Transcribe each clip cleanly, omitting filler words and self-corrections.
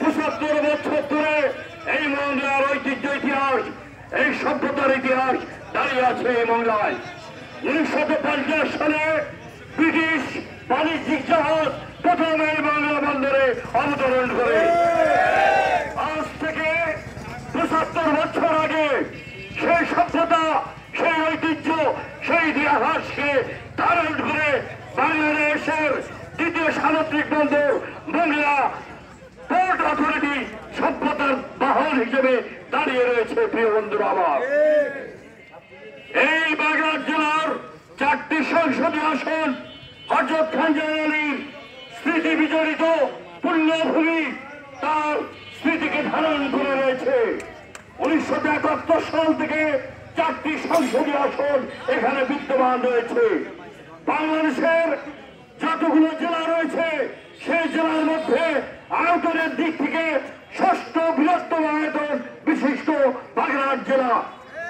75 বছর ধরে এই মংলার ঐতিহ্য ইতিহাস, এই সভ্যতার ইতিহাস দাঁড়িয়ে আছে এই মংলায়। 1950 সালে ব্রিটিশ বাণিজ্যিক জাহাজ প্রথম এই বাংলা বন্দরে অবতরণ করে। আজ থেকে 75 বছর আগে সেই সভ্যতা, সেই ঐতিহ্য, সেই ইতিহাসকে ধারণ করে বাংলাদেশের দ্বিতীয় সামুদ্রিক বন্দর মংলা পোর্ট অথরিটি সভ্যতার বাহন হিসেবে দাঁড়িয়ে রয়েছে। প্রিয় বন্ধুরা আমার, এই বাগেরহাট জেলার 4টি সংসদীয় আসন হযরত খান জাহান আলীর স্মৃতি বিজড়িত পুণ্যভূমি, তার স্মৃতিকে ধারণ করে রয়েছে। 1971 সাল থেকে 4টি সংসদীয় আসন এখানে বিদ্যমান রয়েছে। বাংলাদেশের যতগুলো জেলা রয়েছে সেই জেলার মধ্যে আয়তনের দিক থেকে 6ষ্ঠ বৃহত্তম আয়তন বিশিষ্ট বাগেরহাট জেলা।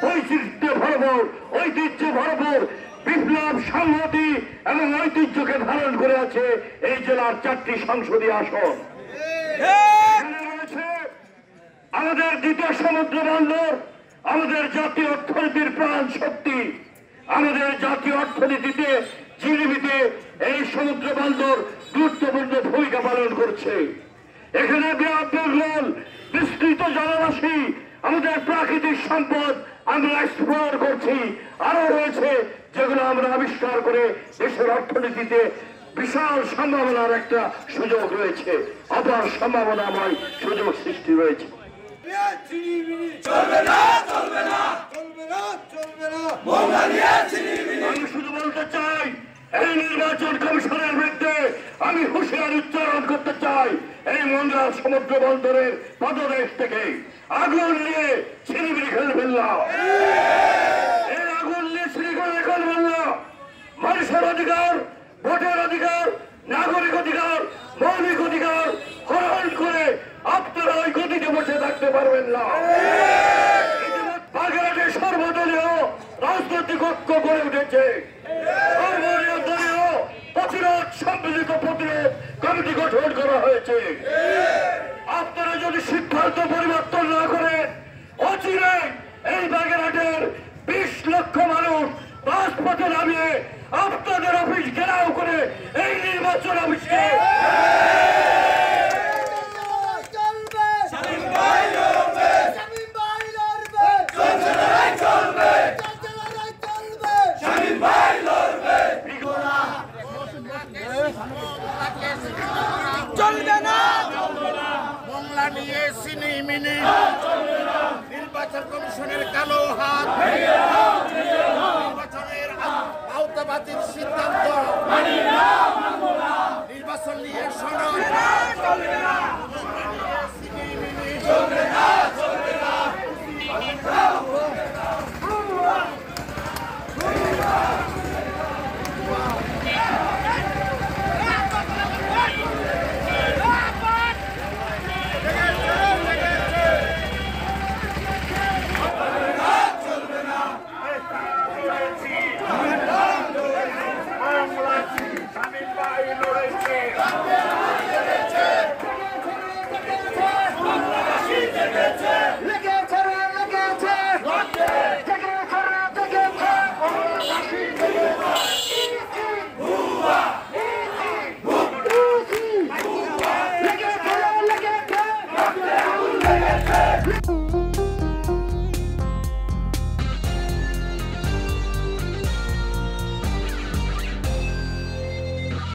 ঐতিহ্য ভরপুর বিপ্লব, সংহতি এবং ঐতিহ্যকে ধারণ করে আছে এই জেলার 4টি সংসদীয় আসন। রয়েছে আমাদের দ্বিতীয় সমুদ্র বন্দর, আমাদের জাতীয় অর্থনীতির প্রাণ শক্তি। আমাদের জাতীয় অর্থনীতিতে, জিডিপিতে এই সমুদ্র বন্দর গুরুত্বপূর্ণ ভূমিকা পালন করছে। এখানে ব্যয়বহুল বিস্তৃত জনরাশি, আমাদের প্রাকৃতিক সম্পদ আমরা এক্সপ্লোর করছি। আরো রয়েছে যেগুলো আমরা আবিষ্কার করে দেশের অর্থনীতিতে বিশাল সম্ভাবনার একটা সুযোগ রয়েছে, অপার সম্ভাবনাময় সুযোগ সৃষ্টি রয়েছে। আমি শুধু বলতে চাই, এই নির্বাচন কমিশনের বিরুদ্ধে আমি হুঁশিয়ারি উচ্চারণ করতে চাই। এই মংলা সমুদ্র বন্দরের পদদেশ থেকে আগুন নিয়ে ছিনিমিনি খেলে ফেললাম। এই আগুন নিয়ে ছিনিমিনি খেলে ফেললাম। মানুষের অধিকার, ভোটের অধিকার, নাগরিক অধিকার, মৌলিক অধিকার হরণ করে আপনারা ওই গতিতে বসে থাকতে পারবেন না। বাগেরহাটে সর্বদলীয় রাজনৈতিক ঐক্য গড়ে উঠেছে। সর্বদলীয় দলীয় প্রতিরোধ, সম্মিলিত প্রতিরোধ কমিটি গঠন করা হয়েছে। আপনারা যদি সিদ্ধান্ত পরিবর্তন না করেন, অচিরেই এই বাগেরহাটের 20 লক্ষ মানুষ রাজপথে নামিয়ে আপনাদের অফিস ঘেরাও করে এই নির্বাচন অফিসকে চলবে না। মংলা নিয়ে ছিনিমিনি, নির্বাচন কমিশনের কালো হাত, নির্বাচনের আওতা বাতিল সিদ্ধান্ত, নির্বাচন নিয়ে সনদ